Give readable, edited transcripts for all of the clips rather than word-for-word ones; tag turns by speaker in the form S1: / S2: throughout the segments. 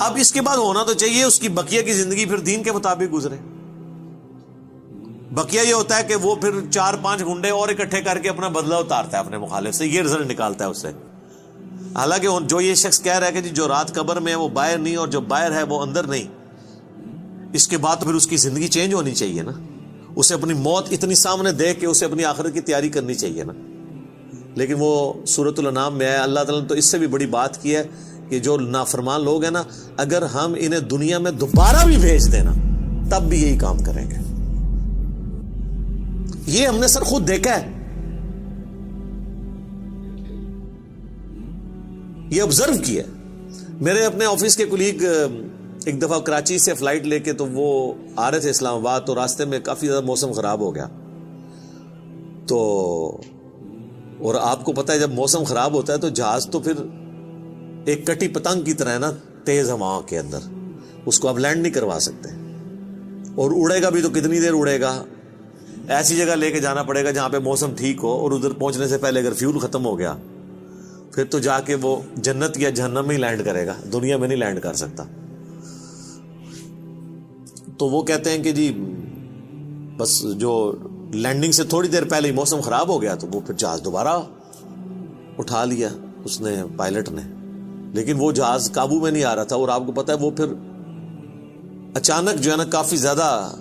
S1: اب اس کے بعد ہونا تو چاہیے اس کی بقیہ کی زندگی پھر دین کے مطابق گزرے. بقیہ یہ ہوتا ہے کہ وہ پھر 4-5 گنڈے اور اکٹھے کر کے اپنا بدلہ اتارتا ہے اپنے مخالف سے, یہ رزلٹ نکالتا ہے اس سے. حالانکہ جو یہ شخص کہہ رہا ہے کہ جی جو رات قبر میں ہے وہ باہر نہیں اور جو باہر ہے وہ اندر نہیں, اس کے بعد تو پھر اس کی زندگی چینج ہونی چاہیے نا, اسے اپنی موت اتنی سامنے دیکھ کے اسے اپنی آخرت کی تیاری کرنی چاہیے نا. لیکن وہ سورۃ الانعام میں ہے, اللہ تعالیٰ نے تو اس سے بھی بڑی بات کی ہے کہ جو نافرمان لوگ ہیں نا, اگر ہم انہیں دنیا میں دوبارہ بھی بھیج دینا تب بھی یہی کام کریں گے. یہ ہم نے سر خود دیکھا ہے, یہ آبزرو کیا. میرے اپنے آفس کے کولیگ ایک دفعہ کراچی سے فلائٹ لے کے تو وہ آ رہے تھے اسلام آباد, تو راستے میں کافی زیادہ موسم خراب ہو گیا. تو اور آپ کو پتہ ہے جب موسم خراب ہوتا ہے تو جہاز تو پھر ایک کٹی پتنگ کی طرح ہے نا, تیز ہواؤں کے اندر, اس کو آپ لینڈ نہیں کروا سکتے, اور اڑے گا بھی تو کتنی دیر اڑے گا. ایسی جگہ لے کے جانا پڑے گا جہاں پہ موسم ٹھیک ہو, اور ادھر پہنچنے سے پہلے اگر فیول ختم ہو گیا پھر تو جا کے وہ جنت یا جہنم میں ہی لینڈ کرے گا, دنیا میں نہیں لینڈ کر سکتا. تو وہ کہتے ہیں کہ جی بس جو لینڈنگ سے تھوڑی دیر پہلے ہی موسم خراب ہو گیا تو وہ پھر جہاز دوبارہ اٹھا لیا اس نے, پائلٹ نے, لیکن وہ جہاز قابو میں نہیں آ رہا تھا. اور آپ کو پتا ہے وہ پھر اچانک جو ہے نا کافی زیادہ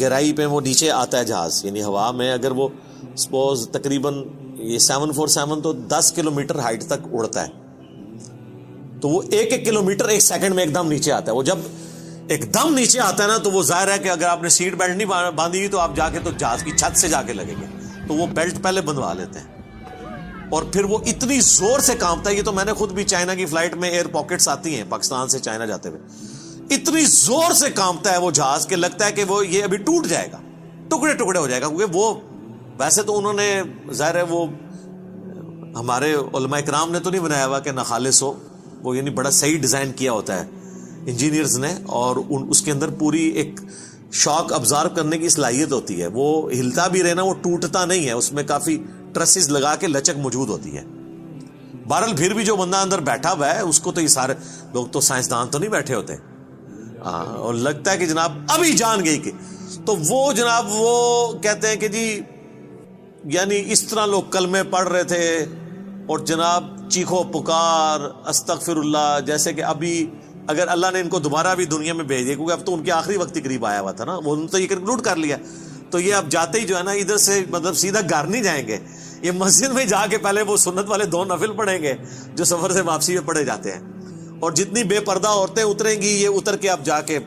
S1: گہرائی پہ وہ نیچے آتا ہے جہاز, یعنی ہوا میں اگر وہ سپوز تقریباً یہ 747 تو 10 کلومیٹر ہائٹ تک اڑتا ہے, تو وہ 1 کلومیٹر 1 سیکنڈ میں ایک دم نیچے آتا ہے. وہ جب ایک دم نیچے آتا ہے نا تو وہ ظاہر ہے کہ اگر آپ نے سیٹ بیلٹ نہیں باندھی ہوئی تو آپ جا کے تو جہاز کی چھت سے جا کے لگیں گے, تو وہ بیلٹ پہلے بندھوا لیتے ہیں. اور پھر وہ اتنی زور سے کانپتا ہے, یہ تو میں نے خود بھی چائنا کی فلائٹ میں ایئر پاکٹس آتی ہیں پاکستان سے چائنا جاتے ہوئے, اتنی زور سے کانپتا ہے وہ جہاز کہ لگتا ہے کہ وہ یہ ابھی ٹوٹ جائے گا, ٹکڑے ٹکڑے ہو جائے گا. کیونکہ وہ ویسے تو انہوں نے ظاہر ہے وہ ہمارے علماء کرام نے تو نہیں بنایا ہوا کہ ناخالص ہو, وہ یعنی بڑا صحیح ڈیزائن کیا ہوتا ہے انجینئرز نے, اور اس کے اندر پوری ایک شاک ابزارو کرنے کی صلاحیت ہوتی ہے. وہ ہلتا بھی رہنا, وہ ٹوٹتا نہیں ہے, اس میں کافی ٹرسز لگا کے لچک موجود ہوتی ہے. بہرحال پھر بھی جو بندہ اندر بیٹھا ہوا ہے اس کو تو یہ سارے لوگ تو سائنسدان تو نہیں بیٹھے ہوتے, اور لگتا ہے کہ جناب ابھی جان گئی کہ, تو وہ جناب وہ کہتے ہیں کہ جی یعنی اس طرح لوگ کلمے پڑھ رہے تھے اور جناب چیخو پکار استغفر اللہ, جیسے کہ ابھی اگر اللہ نے ان کو دوبارہ بھی دنیا میں بھیج دیا, کیونکہ اب تو ان کے آخری وقت قریب آیا ہوا تھا نا, وہ تو یہ کنکلوڈ کر لیا, تو یہ اب جاتے ہی جو ہے نا ادھر سے مطلب سیدھا گھر نہیں جائیں گے, یہ مسجد میں جا کے پہلے وہ سنت والے 2 نفل پڑھیں گے جو سفر سے واپسی میں پڑھے جاتے ہیں. اور جتنی بے پردہ عورتیں اتریں گی یہ اتر کے اب جا کے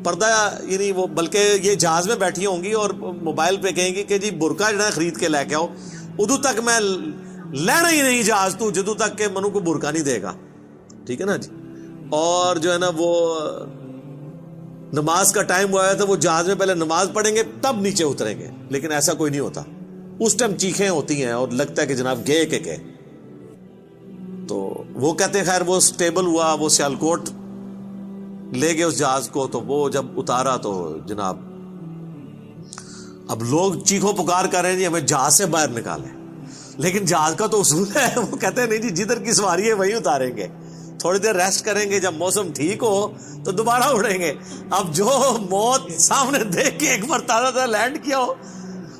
S1: پردہ, یعنی وہ بلکہ یہ جہاز میں بیٹھی ہوں گی اور موبائل پہ کہیں گی کہ جی برقع جو ہے خرید کے لے کے آؤ, ادو تک میں لینا ہی نہیں جہاز تو جدو تک کہ منو کو برقع نہیں دے گا, ٹھیک ہے نا جی. اور جو ہے نا وہ نماز کا ٹائم ہوا ہے تو وہ جہاز میں پہلے نماز پڑھیں گے تب نیچے اتریں گے, لیکن ایسا کوئی نہیں ہوتا. اس ٹائم چیخیں ہوتی ہیں اور لگتا ہے کہ جناب گئے کہ گئے. تو وہ کہتے ہیں خیر وہ سٹیبل ہوا, وہ سیالکوٹ لے گئے اس جہاز کو, تو وہ جب اتارا تو جناب اب لوگ چیخو پکار کر رہے ہیں جی ہمیں جہاز سے باہر نکالیں, لیکن جہاز کا تو اصول ہے, وہ کہتے ہیں نہیں جی جدھر کی سواری ہے وہیں اتاریں گے, تھوڑی دیر ریسٹ کریں گے, جب موسم ٹھیک ہو تو دوبارہ اڑیں گے. اب جو موت سامنے دیکھ کے ایک بار تازہ لینڈ کیا ہو,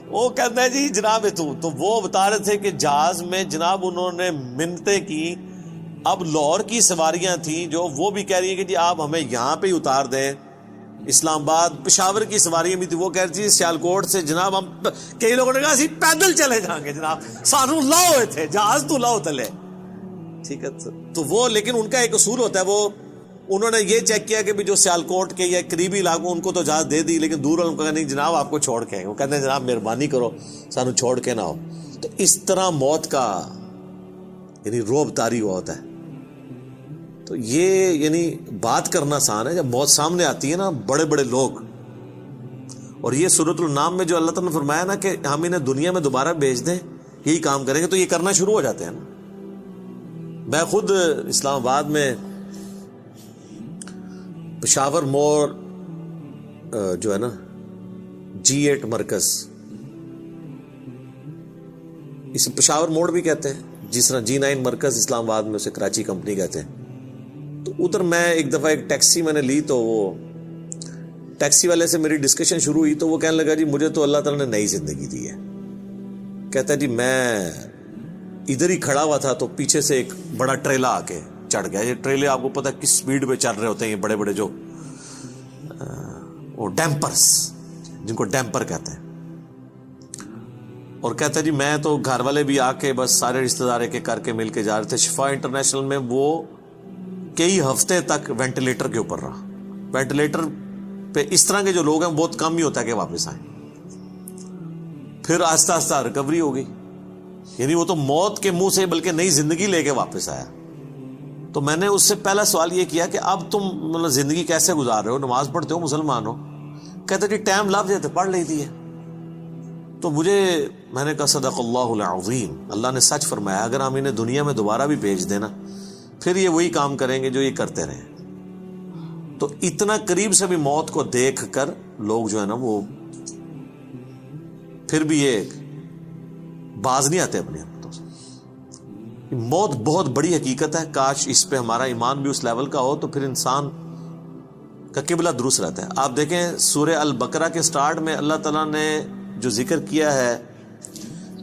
S1: وہ کہتے ہیں جی جناب تو وہ بتا رہے تھے کہ جہاز میں جناب انہوں نے منتیں کی. اب لاہور کی سواریاں تھیں جو وہ بھی کہہ رہی ہیں کہ جی آپ ہمیں یہاں پہ ہی اتار دیں, اسلام آباد پشاور کی سواریاں بھی تھی, وہ کہہ رہی تھی سیالکوٹ سے جناب ہم, کئی لوگوں نے کہا اسی پیدل چلے جائیں گے جناب, سانو لاؤ ہوئے تھے جہاز تو لاؤ تلے, ٹھیک ہے. تو وہ لیکن ان کا ایک اصول ہوتا ہے, وہ انہوں نے یہ چیک کیا کہ بھی جو سیالکوٹ کے یا قریبی علاقوں ان کو تو اجازت دے دی, لیکن دور والوں کو نہیں جناب آپ کو چھوڑ کے, وہ کہتے ہیں جناب مہربانی کرو سانو چھوڑ کے نہ ہو. تو اس طرح موت کا یعنی روب طاری ہوا ہوتا ہے. تو یہ یعنی بات کرنا آسان ہے, جب موت سامنے آتی ہے نا بڑے بڑے لوگ, اور یہ سورۃ الانعام میں جو اللہ تعالیٰ نے فرمایا نا کہ ہم انہیں دنیا میں دوبارہ بھیج دیں یہی کام کریں گے, تو یہ کرنا شروع ہو جاتے ہیں نا. میں خود اسلام آباد میں پشاور موڑ جو ہے نا G8 مرکز, اسے پشاور موڑ بھی کہتے ہیں, جس طرح G9 مرکز اسلام آباد میں اسے کراچی کمپنی کہتے ہیں. تو ادھر میں ایک دفعہ ایک ٹیکسی میں نے لی, تو وہ ٹیکسی والے سے میری ڈسکشن شروع ہوئی, تو وہ کہنے لگا جی مجھے تو اللہ تعالیٰ نے نئی زندگی دی ہے. کہتا ہے جی میں ادھر ہی کھڑا ہوا تھا تو پیچھے سے ایک بڑا ٹریلا آ کے چڑھ گیا. یہ ٹریلے آپ کو پتا ہے کس سپیڈ پہ چل رہے ہوتے ہیں, یہ بڑے بڑے جو وہ ڈیمپرز, جن کو ڈیمپر کہتے ہیں. اور کہتا ہے جی میں تو گھر والے بھی آ کے بس سارے رشتہ دار کے کر کے مل کے جا رہے تھے. شفا انٹرنیشنل میں وہ کئی ہفتے تک وینٹیلیٹر کے اوپر رہا. وینٹیلیٹر پہ اس طرح کے جو لوگ ہیں بہت کم ہی ہوتا ہے کہ واپس آئیں. پھر آہستہ آہستہ ریکوری ہو گئی, یعنی وہ تو موت کے منہ سے بلکہ نئی زندگی لے کے واپس آیا. تو میں نے اس سے پہلا سوال یہ کیا کہ اب تم مطلب زندگی کیسے گزار رہے ہو, نماز پڑھتے ہو, مسلمان ہو؟ کہتے جی ٹائم لفظ ہے تو پڑھ لیتی ہے. تو میں نے کہا صدق اللہ العظیم, اللہ نے سچ فرمایا. اگر ہم انہیں دنیا میں دوبارہ بھی بھیج دینا پھر یہ وہی کام کریں گے جو یہ کرتے رہے. تو اتنا قریب سے بھی موت کو دیکھ کر لوگ جو ہے نا وہ پھر بھی یہ باز نہیں آتے اپنے حرکتوں سے. موت بہت بڑی حقیقت ہے. کاش اس پہ ہمارا ایمان بھی اس لیول کا ہو تو پھر انسان کا قبلہ درست رہتا ہے. آپ دیکھیں سورہ البقرہ کے سٹارٹ میں اللہ تعالیٰ نے جو ذکر کیا ہے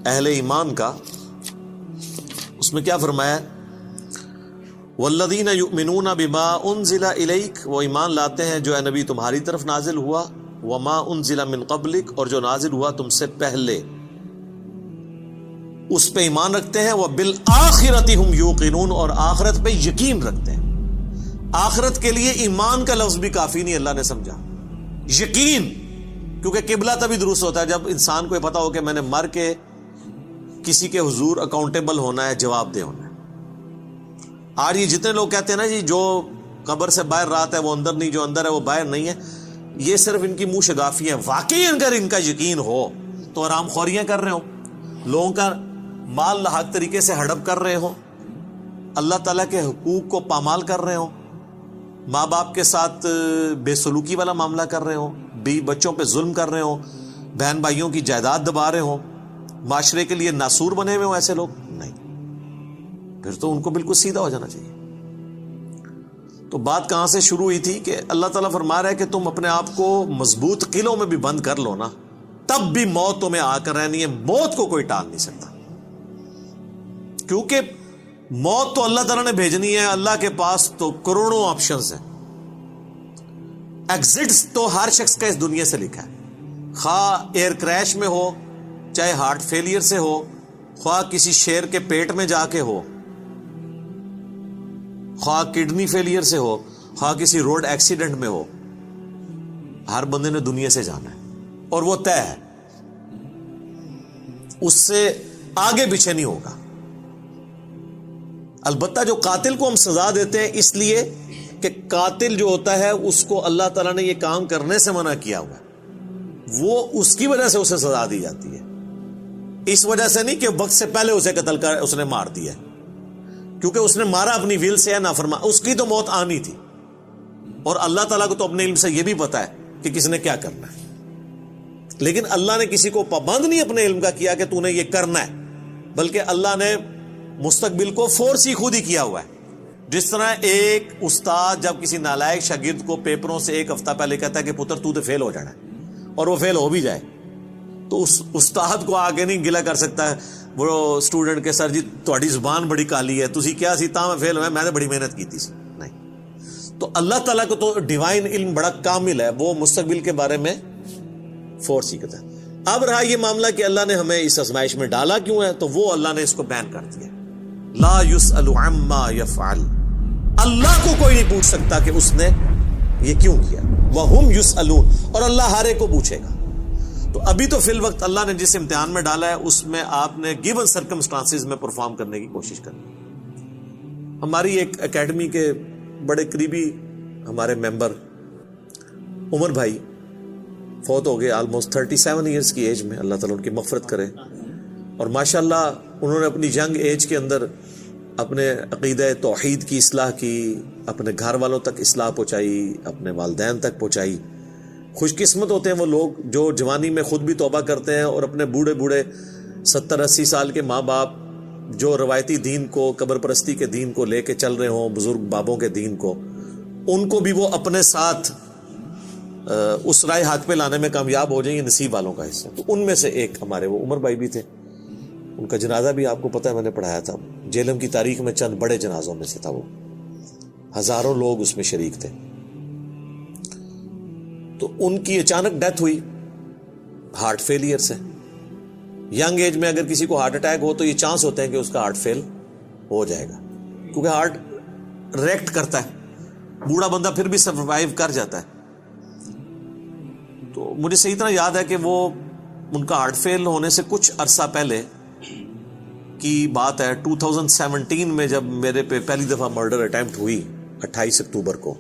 S1: اہل ایمان کا, اس میں کیا فرمایا؟ والذین یؤمنون بما انزل الیک, وہ ایمان لاتے ہیں جو اے نبی تمہاری طرف نازل ہوا, وما انزل من قبلک, اور جو نازل ہوا تم سے پہلے, اس پہ ایمان رکھتے ہیں. وبالآخرۃ ہم یوقنون, اور آخرت پہ یقین رکھتے ہیں. آخرت کے لیے ایمان کا لفظ بھی کافی نہیں, اللہ نے سمجھا یقین, کیونکہ قبلہ تبھی درست ہوتا ہے جب انسان کو یہ پتا ہو کہ میں نے مر کے کسی کے حضور اکاؤنٹیبل ہونا ہے, جواب دہ ہونا ہے. آج یہ جتنے لوگ کہتے ہیں نا جی جو قبر سے باہر رات ہے وہ اندر نہیں, جو اندر ہے وہ باہر نہیں ہے, یہ صرف ان کی منہ شگافی ہے. واقعی اگر ان کا یقین ہو تو حرام خوریاں کر رہے ہوں, لوگوں کا مال لاحق طریقے سے ہڑپ کر رہے ہوں, اللہ تعالیٰ کے حقوق کو پامال کر رہے ہوں, ماں باپ کے ساتھ بے سلوکی والا معاملہ کر رہے ہوں, بیوی بچوں پہ ظلم کر رہے ہوں, بہن بھائیوں کی جائیداد دبا رہے ہوں, معاشرے کے لیے ناسور بنے ہوئے ہوں, ایسے لوگ نہیں, پھر تو ان کو بالکل سیدھا ہو جانا چاہیے. تو بات کہاں سے شروع ہوئی تھی کہ اللہ تعالیٰ فرما رہا ہے کہ تم اپنے آپ کو مضبوط قلعوں میں بھی بند کر لو نا, تب بھی موت تمہیں آ کر رہنی ہے. موت کو کوئی ٹال نہیں سکتا, کیونکہ موت تو اللہ تعالیٰ نے بھیجنی ہے. اللہ کے پاس تو کروڑوں آپشنز ہیں. ایگزٹس تو ہر شخص کا اس دنیا سے لکھا ہے, خواہ ایئر کریش میں ہو, چاہے ہارٹ فیلئر سے ہو, خواہ کسی شیر کے پیٹ میں جا کے ہو, خواہ کڈنی فیلئر سے ہو, خواہ کسی روڈ ایکسیڈنٹ میں ہو, ہر بندے نے دنیا سے جانا ہے اور وہ طے ہے, اس سے آگے پیچھے نہیں ہوگا. البتہ جو قاتل کو ہم سزا دیتے ہیں اس لیے کہ قاتل جو ہوتا ہے اس کو اللہ تعالیٰ نے یہ کام کرنے سے منع کیا ہوا ہے, وہ اس کی وجہ سے اسے سزا دی جاتی ہے. اس وجہ سے نہیں کہ وقت سے پہلے اسے قتل کر اس نے مار دیا, کیونکہ اس نے مارا اپنی ویل سے ہے, نافرمان, اس کی تو موت آنی تھی. اور اللہ تعالیٰ کو تو اپنے علم سے یہ بھی پتا ہے کہ کس نے کیا کرنا ہے, لیکن اللہ نے کسی کو پابند نہیں اپنے علم کا کیا کہ تو نے یہ کرنا ہے, بلکہ اللہ نے مستقبل کو فورس ہی خود ہی کیا ہوا ہے. جس طرح ایک استاد جب کسی نالائق شاگرد کو پیپروں سے ایک ہفتہ پہلے کہتا ہے کہ پتر تو فیل ہو جانا ہے, اور وہ فیل ہو بھی جائے, تو اس استاد کو آگے نہیں گلا کر سکتا ہے وہ اسٹوڈنٹ کے سر جی تہاڈی زبان بڑی کالی ہے, تسی کیا سی تاں میں فیل ہویا, میں نے بڑی محنت کی تھی. نہیں, تو اللہ تعالیٰ کو تو ڈیوائن علم بڑا کامل ہے, وہ مستقبل کے بارے میں فورس ہی کرتا ہے. اب رہا یہ معاملہ کہ اللہ نے ہمیں اس آزمائش میں ڈالا کیوں ہے, تو وہ اللہ نے اس کو بیان کر دیا. لا یسأل عما یفعل, اللہ کو کوئی نہیں پوچھ سکتا کہ اس نے یہ کیوں کیا. وہم یسألون, اور اللہ ہر ایک کو پوچھے گا. تو ابھی تو فی الوقت اللہ نے جس امتحان میں ڈالا ہے اس میں آپ نے گیون سرکمسٹانسز میں پرفارم کرنے کی کوشش کرنی. ہماری ایک اکیڈمی کے بڑے قریبی ہمارے ممبر عمر بھائی فوت ہو گئے, آلموسٹ 37 ایئرس کی ایج میں, اللہ تعالیٰ ان کی مغفرت کرے. اور ماشاءاللہ انہوں نے اپنی ینگ ایج کے اندر اپنے عقیدہ توحید کی اصلاح کی, اپنے گھر والوں تک اصلاح پہنچائی, اپنے والدین تک پہنچائی. خوش قسمت ہوتے ہیں وہ لوگ جو جوانی میں خود بھی توبہ کرتے ہیں اور اپنے بوڑھے 70-80 سال کے ماں باپ جو روایتی دین کو, قبر پرستی کے دین کو لے کے چل رہے ہوں, بزرگ بابوں کے دین کو, ان کو بھی وہ اپنے ساتھ اس رائے حق پہ لانے میں کامیاب ہو جائیں, یہ نصیب والوں کا حصہ. تو ان میں سے ایک ہمارے وہ عمر بھائی بھی تھے. ان کا جنازہ بھی آپ کو پتہ ہے میں نے پڑھایا تھا. جیلم کی تاریخ میں چند بڑے جنازوں میں سے تھا وہ, ہزاروں لوگ اس میں شریک تھے. تو ان کی اچانک ڈیتھ ہوئی ہارٹ فیلئر سے. ینگ ایج میں اگر کسی کو ہارٹ اٹیک ہو تو یہ چانس ہوتے ہیں کہ اس کا ہارٹ فیل ہو جائے گا, کیونکہ ہارٹ ریئیکٹ کرتا ہے. بوڑھا بندہ پھر بھی سروائیو کر جاتا ہے. تو مجھے صحیح طرح یاد ہے کہ وہ ان کا ہارٹ فیل ہونے سے کچھ عرصہ پہلے کی بات ہے, 2017 میں جب میرے پہ پہلی دفعہ مرڈر اٹیمپٹ ہوئی 28 اکتوبر کو,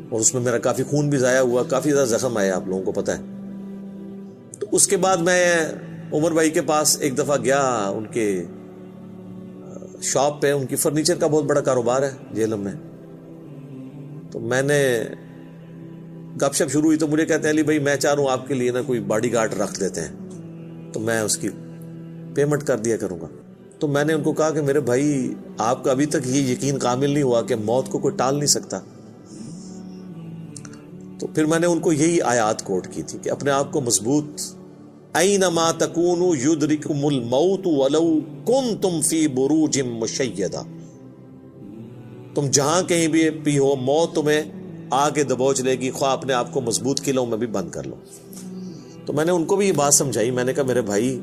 S1: اور اس میں میرا کافی خون بھی ضائع ہوا, کافی زیادہ زخم آیا, آپ لوگوں کو پتہ ہے. تو اس کے بعد میں عمر بھائی کے پاس ایک دفعہ گیا, ان کے شاپ پہ, ان کی فرنیچر کا بہت بڑا کاروبار ہے جیلم میں. تو میں نے گپ شپ شروع ہوئی تو مجھے کہتے ہیں علی بھائی میں چاہ رہا ہوں آپ کے لیے نا کوئی باڈی گارڈ رکھ دیتے ہیں, تو میں اس کی پیمنٹ کر دیا کروں گا. تو میں نے ان کو کہا کہ میرے بھائی آپ کا ابھی تک یہ یقین کامل نہیں ہوا کہ موت کو کوئی ٹال نہیں سکتا. تو پھر میں نے ان کو یہی آیات کوٹ کی تھی کہ اپنے آپ کو مضبوط, اینما تکونوا یدرککم الموت ولو کنتم فی بروج مشیدہ, تم جہاں کہیں بھی ہو موت تمہیں آ کے دبوچ لے گی, خواہ اپنے آپ کو مضبوط قلعوں میں بھی بند کر لو. تو میں نے ان کو بھی یہ بات سمجھائی. میں نے کہا میرے بھائی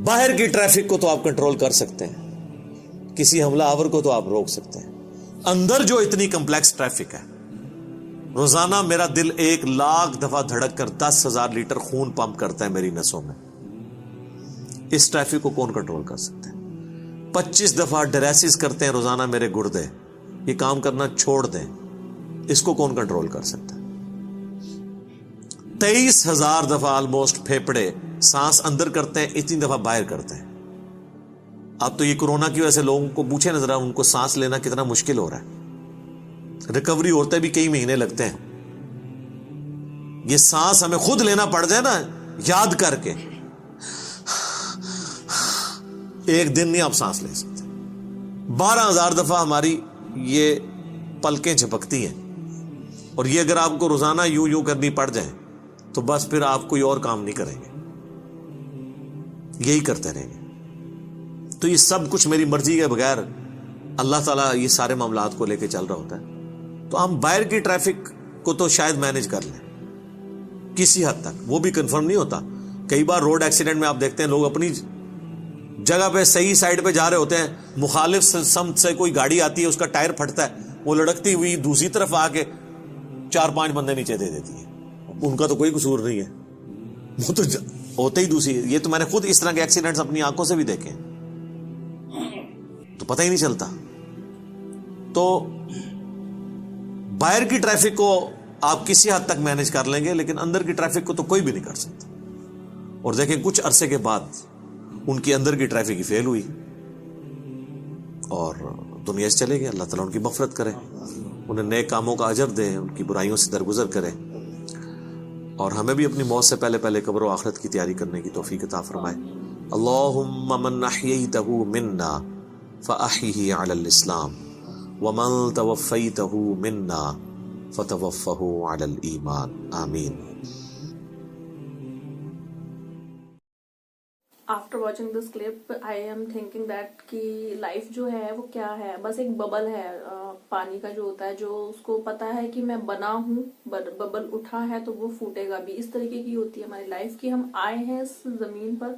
S1: باہر کی ٹریفک کو تو آپ کنٹرول کر سکتے ہیں, کسی حملہ آور کو تو آپ روک سکتے ہیں, اندر جو اتنی کمپلیکس ٹریفک ہے, روزانہ میرا دل 1,00,000 دفعہ دھڑک کر 10,000 لیٹر خون پمپ کرتا ہے میری نسوں میں, اس ٹریفک کو کون کنٹرول کر سکتے ہیں؟ 25 دفعہ ڈریسز کرتے ہیں روزانہ میرے گردے, یہ کام کرنا چھوڑ دیں, اس کو کون کنٹرول کر سکتا ہے؟ 23,000 دفعہ آلموسٹ پھیپڑے سانس اندر کرتے ہیں, اتنی دفعہ باہر کرتے ہیں. اب تو یہ کورونا کی وجہ سے لوگوں کو پوچھے نظر ان کو سانس لینا کتنا مشکل ہو رہا ہے, ریکوری ہوتے بھی کئی مہینے لگتے ہیں. یہ سانس ہمیں خود لینا پڑ جائے نا یاد کر کے, ایک دن نہیں آپ سانس لے سکتے. 12,000 دفعہ ہماری یہ پلکیں جھپکتی ہیں, اور یہ اگر آپ کو روزانہ یوں کرنی پڑ جائے تو بس پھر آپ کوئی اور کام نہیں کریں گے, یہی کرتے رہیں گے. تو یہ سب کچھ میری مرضی کے بغیر اللہ تعالیٰ یہ سارے معاملات کو لے کے چل رہا ہوتا ہے. تو ہم باہر کی ٹریفک کو تو شاید مینج کر لیں کسی حد تک, وہ بھی کنفرم نہیں ہوتا. کئی بار روڈ ایکسیڈنٹ میں آپ دیکھتے ہیں لوگ اپنی جگہ پہ صحیح سائڈ پہ جا رہے ہوتے ہیں, مخالف سمت سے کوئی گاڑی آتی ہے, اس کا ٹائر پھٹتا ہے, وہ لڑکتی ہوئی دوسری طرف آ کے 4-5 بندے نیچے دے دیتی ہے. ان کا تو کوئی قصور نہیں ہے, وہ تو ہوتے ہی دوسری. یہ تو میں نے خود اس طرح کے ایکسیڈنٹس اپنی آنکھوں سے بھی دیکھے ہیں, تو پتہ ہی نہیں چلتا. تو باہر کی ٹریفک کو آپ کسی حد تک مینج کر لیں گے, لیکن اندر کی ٹریفک کو تو کوئی بھی نہیں کر سکتا. اور دیکھیں کچھ عرصے کے بعد ان کی اندر کی ٹریفک ہی فیل ہوئی اور دنیا سے چلے گئے. اللہ تعالیٰ ان کی مغفرت کرے, انہیں نیک کاموں کا اجر دے, ان کی برائیوں سے درگزر کرے, اور ہمیں بھی اپنی موت سے پہلے قبر و آخرت کی تیاری کرنے کی توفیق عطا فرمائے. اللہم من احییتہ منا فاحیہ علی الاسلام ومن توفیتہ منا فتوفہ علی الایمان, آمین.
S2: After watching this clip I am thinking that کہ لائف جو ہے وہ کیا ہے, بس ایک ببل ہے پانی کا جو ہوتا ہے, جو اس کو پتا ہے کہ میں بنا ہوں, ببل اٹھا ہے تو وہ پھوٹے گا بھی. اس طریقے کی ہوتی ہے ہماری لائف کی. ہم آئے ہیں اس زمین پر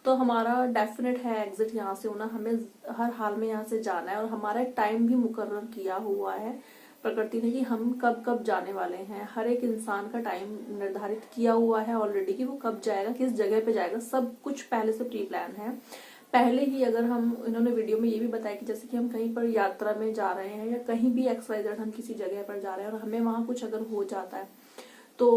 S2: تو ہمارا ڈیفینیٹ ہے ایگزٹ یہاں سے ہونا, ہمیں ہر حال میں یہاں سے جانا ہے, اور ہمارا ایک ٹائم بھی مقرر کیا ہوا ہے پرکرتی نے کہ ہم کب جانے والے ہیں. ہر ایک انسان کا ٹائم نردھارت کیا ہوا ہے آلریڈی کہ وہ کب جائے گا, کس جگہ پہ جائے گا, سب کچھ پہلے سے پری پلان ہے. پہلے ہی اگر ہم, انہوں نے ویڈیو میں یہ بھی بتایا کہ جیسے کہ ہم کہیں پر یاترا میں جا رہے ہیں یا کہیں بھی XYZ ہم کسی جگہ پر جا رہے ہیں اور ہمیں وہاں کچھ اگر ہو جاتا ہے تو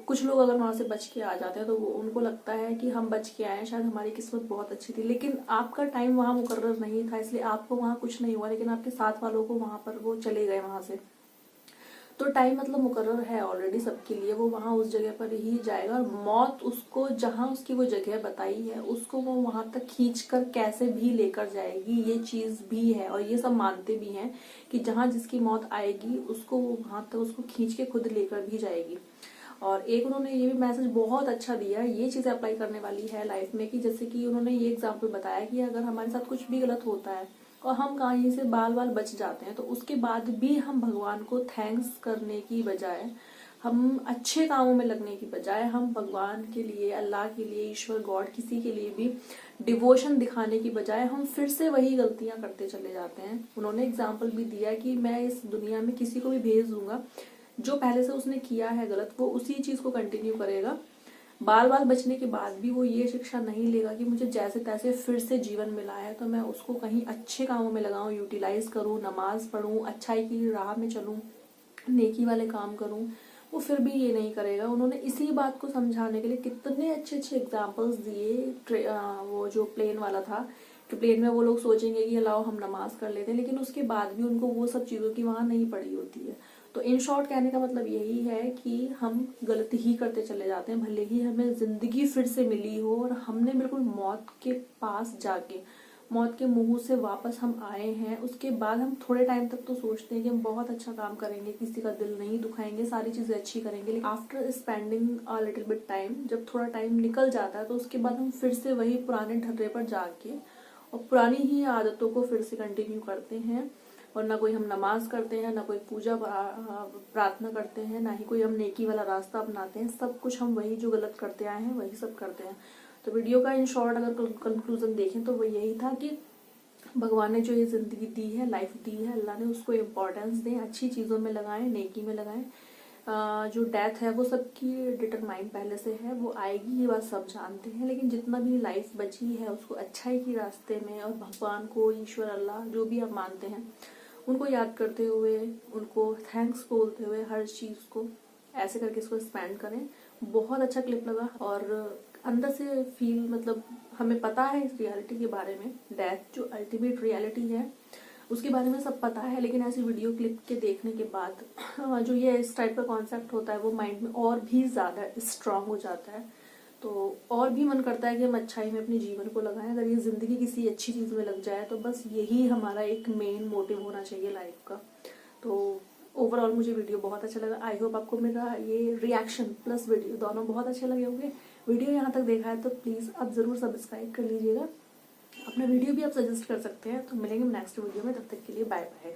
S2: کچھ لوگ اگر وہاں سے بچ کے آ جاتے ہیں تو ان کو لگتا ہے کہ ہم بچ کے آئے ہیں, شاید ہماری قسمت بہت اچھی تھی, لیکن آپ کا ٹائم وہاں مقرر نہیں تھا, اس لیے آپ کو وہاں کچھ نہیں ہوا, لیکن آپ کے ساتھ والوں کو وہاں پر وہ چلے گئے وہاں سے. تو ٹائم مطلب مقرر ہے آلریڈی سب کے لیے، وہ وہاں اس جگہ پر ہی جائے گا، اور موت اس کو جہاں اس کی وہ جگہ بتائی ہے اس کو وہ وہاں تک کھینچ کر کیسے بھی لے کر جائے گی، یہ چیز بھی ہے، اور یہ سب مانتے بھی ہیں کہ جہاں جس کی موت آئے گی اس کو وہ وہاں تک اس کو کھینچ کے خود لے کر بھی جائے گی۔ اور ایک انہوں نے یہ بھی میسج بہت اچھا دیا، یہ چیزیں اپلائی کرنے والی ہے لائف میں، کہ جیسے کہ انہوں نے یہ اگزامپل بتایا کہ اگر ہمارے ساتھ کچھ بھی غلط ہوتا ہے اور ہم کہیں سے بال بچ جاتے ہیں تو اس کے بعد بھی ہم بھگوان کو تھینکس کرنے کی بجائے، ہم اچھے کاموں میں لگنے کی بجائے، ہم بھگوان کے لیے، اللہ کے لیے، ایشور گاڈ کسی کے لیے بھی ڈیووشن دکھانے کی بجائے ہم پھر سے وہی غلطیاں کرتے چلے جاتے ہیں۔ انہوں نے اگزامپل بھی دیا کہ میں اس دنیا میں کسی کو بھی بھیج دوں گا، جو پہلے سے اس نے کیا ہے غلط وہ اسی چیز کو کنٹینیو کرے گا، بال بچنے کے بعد بھی وہ یہ شکشا نہیں لے گا کہ مجھے جیسے تیسے پھر سے جیون ملا ہے تو میں اس کو کہیں اچھے کاموں میں لگاؤں، یوٹیلائز کروں، نماز پڑھوں، اچھائی کی راہ میں چلوں، نیکی والے کام کروں، وہ پھر بھی یہ نہیں کرے گا۔ انہوں نے اسی بات کو سمجھانے کے لیے کتنے اچھے اچھے اگزامپلس دیے۔ وہ جو پلین والا تھا کہ پلین میں وہ لوگ سوچیں گے کہ لاؤ ہم نماز کر لیتے ہیں، لیکن اس کے بعد بھی ان کو وہ سب چیزوں کی وہاں نہیں پڑی ہوتی ہے۔ تو ان شارٹ کہنے کا مطلب یہی ہے کہ ہم غلطی ہی کرتے چلے جاتے ہیں، بھلے ہی ہمیں زندگی پھر سے ملی ہو اور ہم نے بالکل موت کے پاس جا کے، موت کے منہ سے واپس ہم آئے ہیں، اس کے بعد ہم تھوڑے ٹائم تک تو سوچتے ہیں کہ ہم بہت اچھا کام کریں گے، کسی کا دل نہیں دکھائیں گے، ساری چیزیں اچھی کریں گے، لیکن آفٹر اسپینڈنگ آ لٹل بٹ ٹائم، جب تھوڑا ٹائم نکل جاتا ہے تو اس کے بعد ہم پھر سے وہی پرانے ڈھرے پر جا کے اور پرانی ہی عادتوں کو پھر سے کنٹینیو کرتے ہیں، اور نہ کوئی ہم نماز کرتے ہیں، نہ کوئی پوجا پرارتھنا کرتے ہیں، نہ ہی کوئی ہم نیکی والا راستہ اپناتے ہیں، سب کچھ ہم وہی جو غلط کرتے آئے ہیں وہی سب کرتے ہیں۔ تو ویڈیو کا ان شارٹ اگر کنکلوژن دیکھیں تو وہ یہی تھا کہ بھگوان نے جو یہ زندگی دی ہے، لائف دی ہے، اللہ نے اس کو امپورٹینس دیں، اچھی چیزوں میں لگائیں، نیکی میں لگائیں۔ جو ڈیتھ ہے وہ سب کی ڈٹرمائن پہلے سے ہے، وہ آئے گی، یہ بات سب جانتے ہیں، لیکن جتنا بھی لائف بچی ہے اس کو اچھائی کی راستے میں اور بھگوان کو، ایشور اللہ جو بھی ہم مانتے ہیں ان کو یاد کرتے ہوئے، ان کو تھینکس بولتے ہوئے ہر چیز کو ایسے کر کے اس کو اسپینڈ کریں۔ بہت اچھا کلپ لگا، اور اندر سے فیل، مطلب ہمیں پتا ہے اس ریالٹی کے بارے میں، ڈیتھ جو الٹیمیٹ ریالٹی ہے اس کے بارے میں سب پتا ہے، لیکن ایسی ویڈیو کلپ کے دیکھنے کے بعد جو یہ اس ٹائپ کا کانسیپٹ ہوتا ہے وہ مائنڈ میں اور بھی زیادہ اسٹرانگ ہو جاتا ہے، تو اور بھی من کرتا ہے کہ ہم اچھائی میں اپنے جیون کو لگائیں۔ اگر یہ زندگی کسی اچھی چیز میں لگ جائے تو بس یہی ہمارا ایک مین موٹیو ہونا چاہیے لائف کا۔ تو اوور آل مجھے ویڈیو بہت اچھا لگا، آئی ہوپ آپ کو میرا یہ ریئیکشن پلس ویڈیو دونوں بہت اچھے لگے ہوں گے۔ ویڈیو یہاں تک دیکھا ہے تو پلیز آپ ضرور سبسکرائب کر لیجیے گا، اپنا ویڈیو بھی آپ سجیسٹ کر سکتے ہیں۔ تو ملیں گے نیکسٹ ویڈیو میں، تب تک کے لیے بائے بائے۔